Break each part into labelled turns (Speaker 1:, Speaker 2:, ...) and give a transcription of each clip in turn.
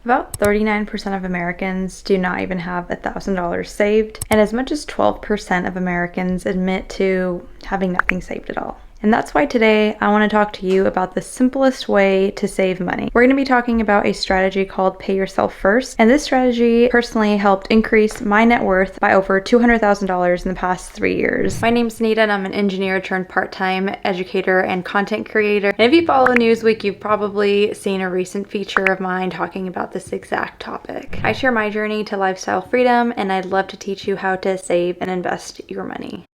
Speaker 1: About 39% of Americans do not even have $1,000 saved, and as much as 12% of Americans admit to having nothing saved at all. And that's why today I want to talk to you about the simplest way to save money. We're going to be talking about a strategy called Pay Yourself First, and this strategy personally helped increase my net worth by over $200,000 in the past 3 years. My name's Nita and I'm an engineer turned part-time educator and content creator. And if you follow Newsweek, you've probably seen a recent feature of mine talking about this exact topic. I share my journey to lifestyle freedom, and I'd love to teach you how to save and invest your money.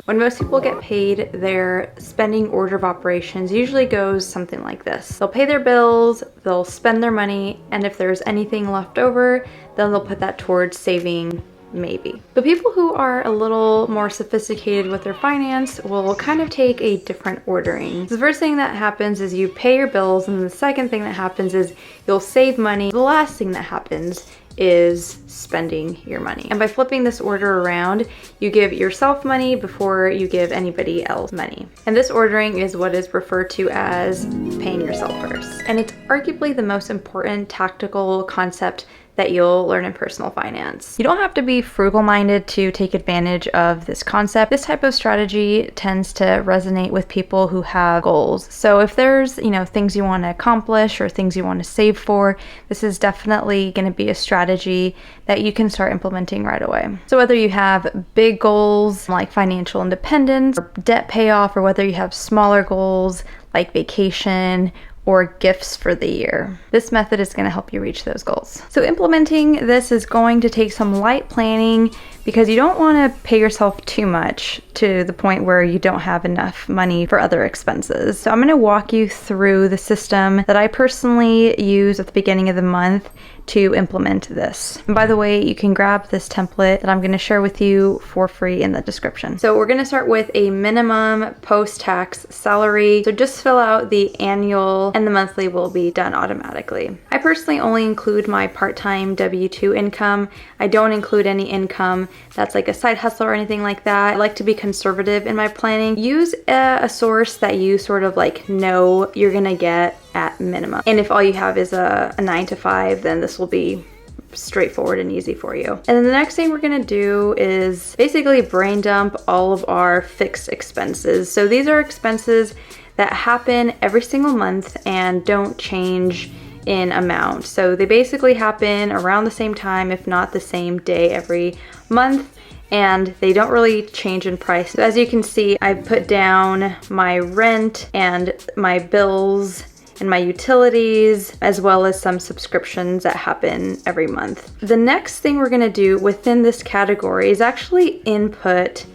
Speaker 1: When most people get paid, their spending order of operations usually goes something like this. They'll pay their bills, they'll spend their money, and if there's anything left over, then they'll put that towards saving, maybe. But people who are a little more sophisticated with their finance will kind of take a different ordering. The first thing that happens is you pay your bills, and the second thing that happens is you'll save money. The last thing that happens is spending your money. And by flipping this order around, you give yourself money before you give anybody else money. And this ordering is what is referred to as paying yourself first. And it's arguably the most important tactical concept that you'll learn in personal finance. You don't have to be frugal-minded to take advantage of this concept. This type of strategy tends to resonate with people who have goals. So if there's, things you want to accomplish or things you want to save for, this is definitely going to be a strategy that you can start implementing right away. So whether you have big goals like financial independence or debt payoff, or whether you have smaller goals like vacation or gifts for the year, this method is going to help you reach those goals. So implementing this is going to take some light planning, because you don't want to pay yourself too much to the point where you don't have enough money for other expenses. So I'm going to walk you through the system that I personally use at the beginning of the month to implement this. And by the way, you can grab this template that I'm going to share with you for free in the description. So we're going to start with a minimum post-tax salary. So just fill out the annual, and the monthly will be done automatically. I personally only include my part-time W-2 income. I don't include any income that's like a side hustle or anything like that. I like to be conservative in my planning. Use a source that you sort of know you're gonna get at minimum. And if all you have is a 9 to 5, then this will be straightforward and easy for you. And then the next thing we're gonna do is basically brain dump all of our fixed expenses. So these are expenses that happen every single month and don't change in amount. So they basically happen around the same time, if not the same day every month, and they don't really change in price. So as you can see, I put down my rent and my bills and my utilities, as well as some subscriptions that happen every month. The next thing we're gonna do within this category is actually input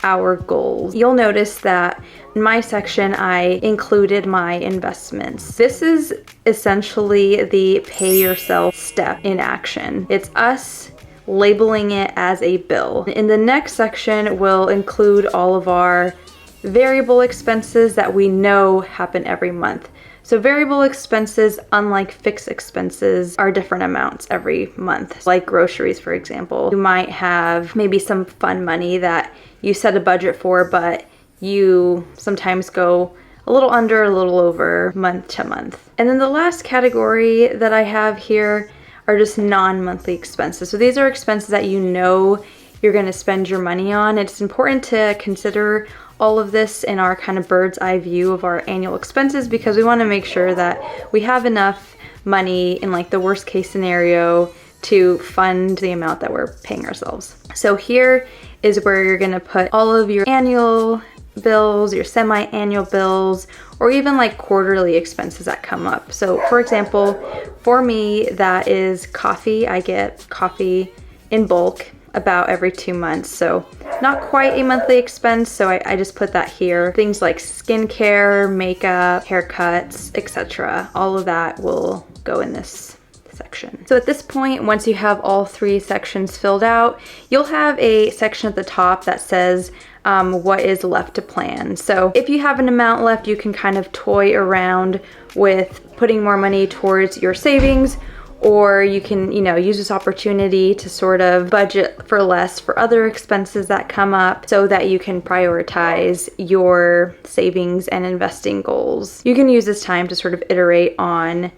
Speaker 1: our goals. You'll notice that in my section, I included my investments. This is essentially the pay yourself step in action. It's us labeling it as a bill. In the next section, we'll include all of our variable expenses that we know happen every month. So variable expenses, unlike fixed expenses, are different amounts every month. Like groceries, for example. You might have maybe some fun money that you set a budget for, but you sometimes go a little under, a little over month to month. And then the last category that I have here are just non-monthly expenses. So these are expenses that you know you're gonna spend your money on. It's important to consider all of this in our kind of bird's eye view of our annual expenses, because we wanna make sure that we have enough money in the worst case scenario to fund the amount that we're paying ourselves. So here is where you're gonna put all of your annual bills, your semi-annual bills, or even quarterly expenses that come up. So for example, for me, that is coffee. I get coffee in bulk about every 2 months. So not quite a monthly expense, so I just put that here. Things like skincare, makeup, haircuts, etc. All of that will go in this section. So at this point, once you have all 3 sections filled out, you'll have a section at the top that says what is left to plan. So if you have an amount left, you can kind of toy around with putting more money towards your savings, or you can, use this opportunity to sort of budget for less for other expenses that come up so that you can prioritize your savings and investing goals. You can use this time to sort of iterate on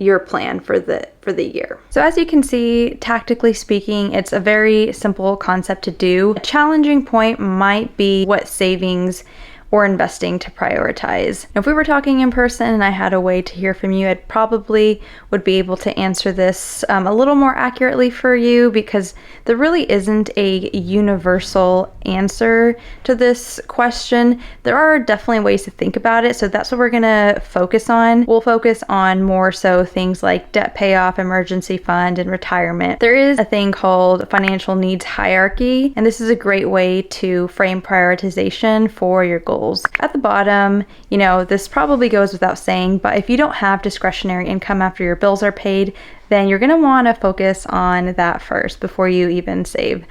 Speaker 1: your plan for the year. So as you can see, tactically speaking, it's a very simple concept to do. A challenging point might be what savings or investing to prioritize. Now, if we were talking in person and I had a way to hear from you, I probably would be able to answer this a little more accurately for you, because there really isn't a universal answer to this question. There are definitely ways to think about it, so that's what we're gonna focus on. We'll focus on more so things like debt payoff, emergency fund, and retirement. There is a thing called financial needs hierarchy, and this is a great way to frame prioritization for your goals. At the bottom, you know, this probably goes without saying, but if you don't have discretionary income after your bills are paid, then you're going to want to focus on that first before you even save,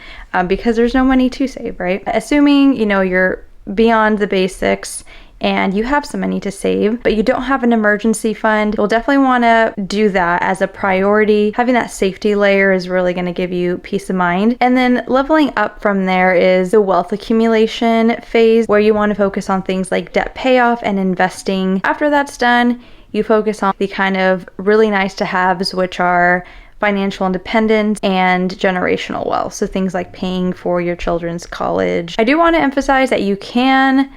Speaker 1: because there's no money to save, right? Assuming, you know, you're beyond the basics and you have some money to save, but you don't have an emergency fund, you'll definitely want to do that as a priority. Having that safety layer is really going to give you peace of mind. And then leveling up from there is the wealth accumulation phase, where you want to focus on things like debt payoff and investing. After that's done, you focus on the kind of really nice to haves, which are financial independence and generational wealth. So things like paying for your children's college. I do want to emphasize that you can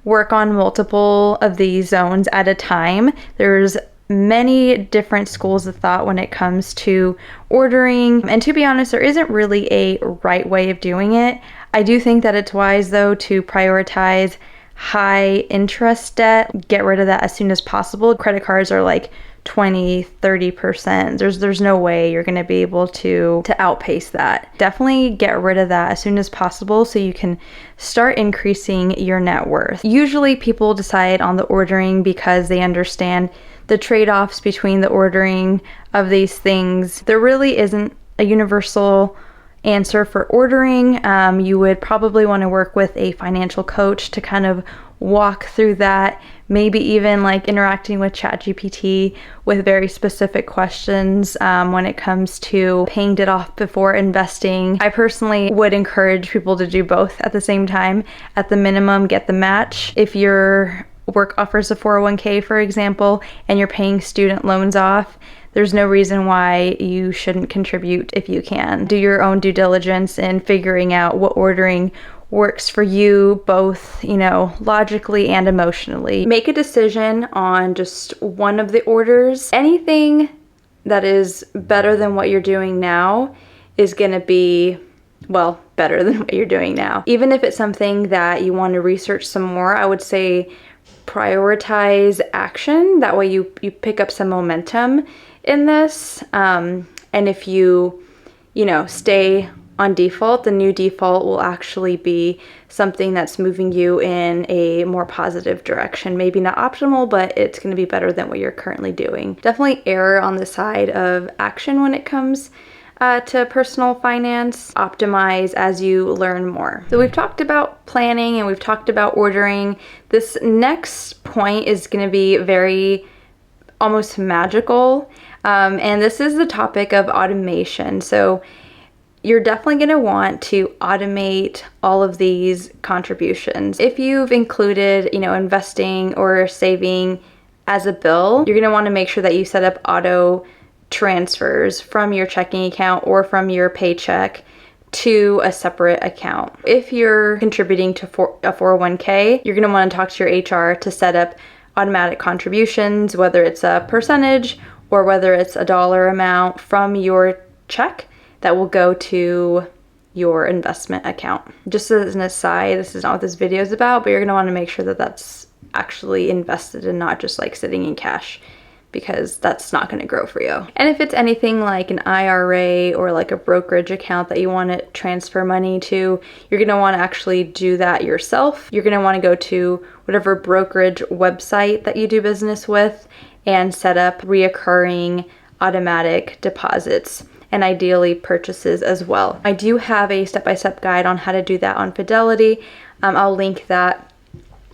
Speaker 1: work on multiple of these zones at a time. There's many different schools of thought when it comes to ordering, and to be honest, there isn't really a right way of doing it. I do think that it's wise though to prioritize high interest debt, get rid of that as soon as possible. Credit cards are like 20-30%. There's no way you're going to be able to outpace that. Definitely get rid of that as soon as possible so you can start increasing your net worth. Usually people decide on the ordering because they understand the trade-offs between the ordering of these things. There really isn't a universal answer for ordering. You would probably want to work with a financial coach to kind of walk through that, maybe even like interacting with ChatGPT with very specific questions when it comes to paying debt off before investing. I personally would encourage people to do both at the same time. At the minimum, get the match. If your work offers a 401k, for example, and you're paying student loans off, there's no reason why you shouldn't contribute if you can. Do your own due diligence in figuring out what ordering works for you, both, you know, logically and emotionally. Make a decision on just one of the orders. Anything that is better than what you're doing now is going to be, well, better than what you're doing now. Even if it's something that you want to research some more, I would say prioritize action. That way you pick up some momentum in this. And if you stay on default, the new default will actually be something that's moving you in a more positive direction. Maybe not optimal, but it's going to be better than what you're currently doing. Definitely err on the side of action when it comes to personal finance. Optimize as you learn more. So we've talked about planning and we've talked about ordering. This next point is going to be very almost magical. And this is the topic of automation. So you're definitely going to want to automate all of these contributions. If you've included, investing or saving as a bill, you're going to want to make sure that you set up auto transfers from your checking account or from your paycheck to a separate account. If you're contributing to a 401k, you're going to want to talk to your HR to set up automatic contributions, whether it's a percentage or whether it's a dollar amount from your check that will go to your investment account. Just as an aside, this is not what this video is about, but you're going to want to make sure that that's actually invested and not just like sitting in cash, because that's not going to grow for you. And if it's anything like an IRA or like a brokerage account that you want to transfer money to, you're going to want to actually do that yourself. You're going to want to go to whatever brokerage website that you do business with and set up reoccurring automatic deposits, and ideally purchases as well. I do have a step-by-step guide on how to do that on Fidelity. I'll link that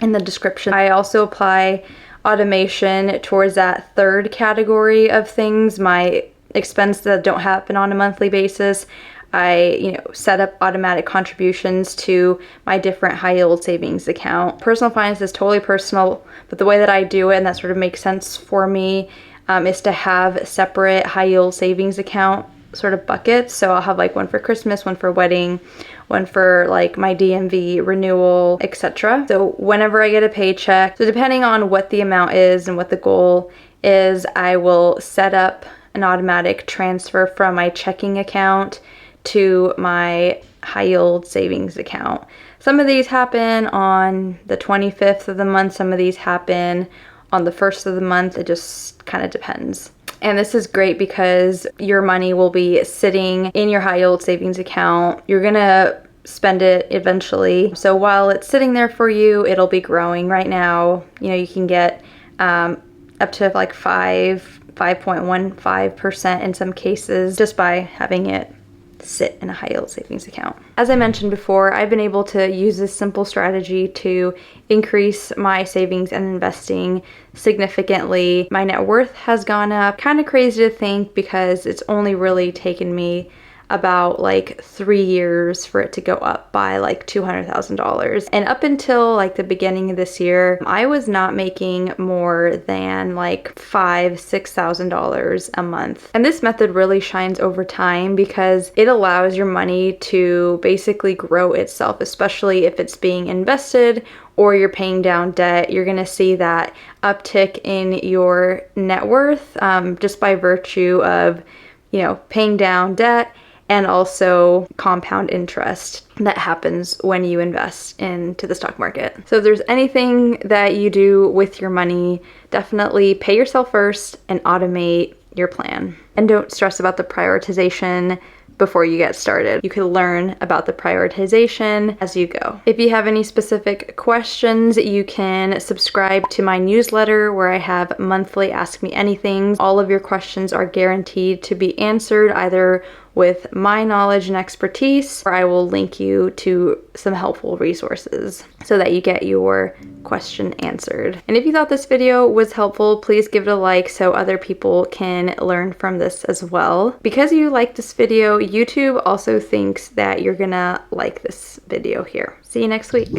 Speaker 1: in the description. I also apply automation towards that third category of things, my expenses that don't happen on a monthly basis. I, set up automatic contributions to my different high yield savings account. Personal finance is totally personal, but the way that I do it, and that sort of makes sense for me, is to have separate high yield savings account sort of buckets. So I'll have like one for Christmas, one for wedding, one for like my DMV renewal, etc. So whenever I get a paycheck, so depending on what the amount is and what the goal is, I will set up an automatic transfer from my checking account to my high yield savings account. Some of these happen on the 25th of the month, some of these happen on the 1st of the month. It just kind of depends. And this is great because your money will be sitting in your high yield savings account. You're gonna spend it eventually. So while it's sitting there for you, it'll be growing. Right now, you know, you can get up to like 5.15% in some cases just by having it sit in a high yield savings account. As I mentioned before, I've been able to use this simple strategy to increase my savings and investing significantly. My net worth has gone up. Kind of crazy to think because it's only really taken me about like 3 years for it to go up by like $200,000. And up until like the beginning of this year, I was not making more than like $5,000-$6,000 a month. And this method really shines over time because it allows your money to basically grow itself, especially if it's being invested or you're paying down debt. You're gonna see that uptick in your net worth just by virtue of, you know, paying down debt and also compound interest that happens when you invest into the stock market. So if there's anything that you do with your money, definitely pay yourself first and automate your plan. And don't stress about the prioritization before you get started. You can learn about the prioritization as you go. If you have any specific questions, you can subscribe to my newsletter where I have monthly Ask Me Anythings. All of your questions are guaranteed to be answered either with my knowledge and expertise, or I will link you to some helpful resources so that you get your question answered. And if you thought this video was helpful, please give it a like so other people can learn from this as well. Because you like this video, YouTube also thinks that you're gonna like this video here. See you next week.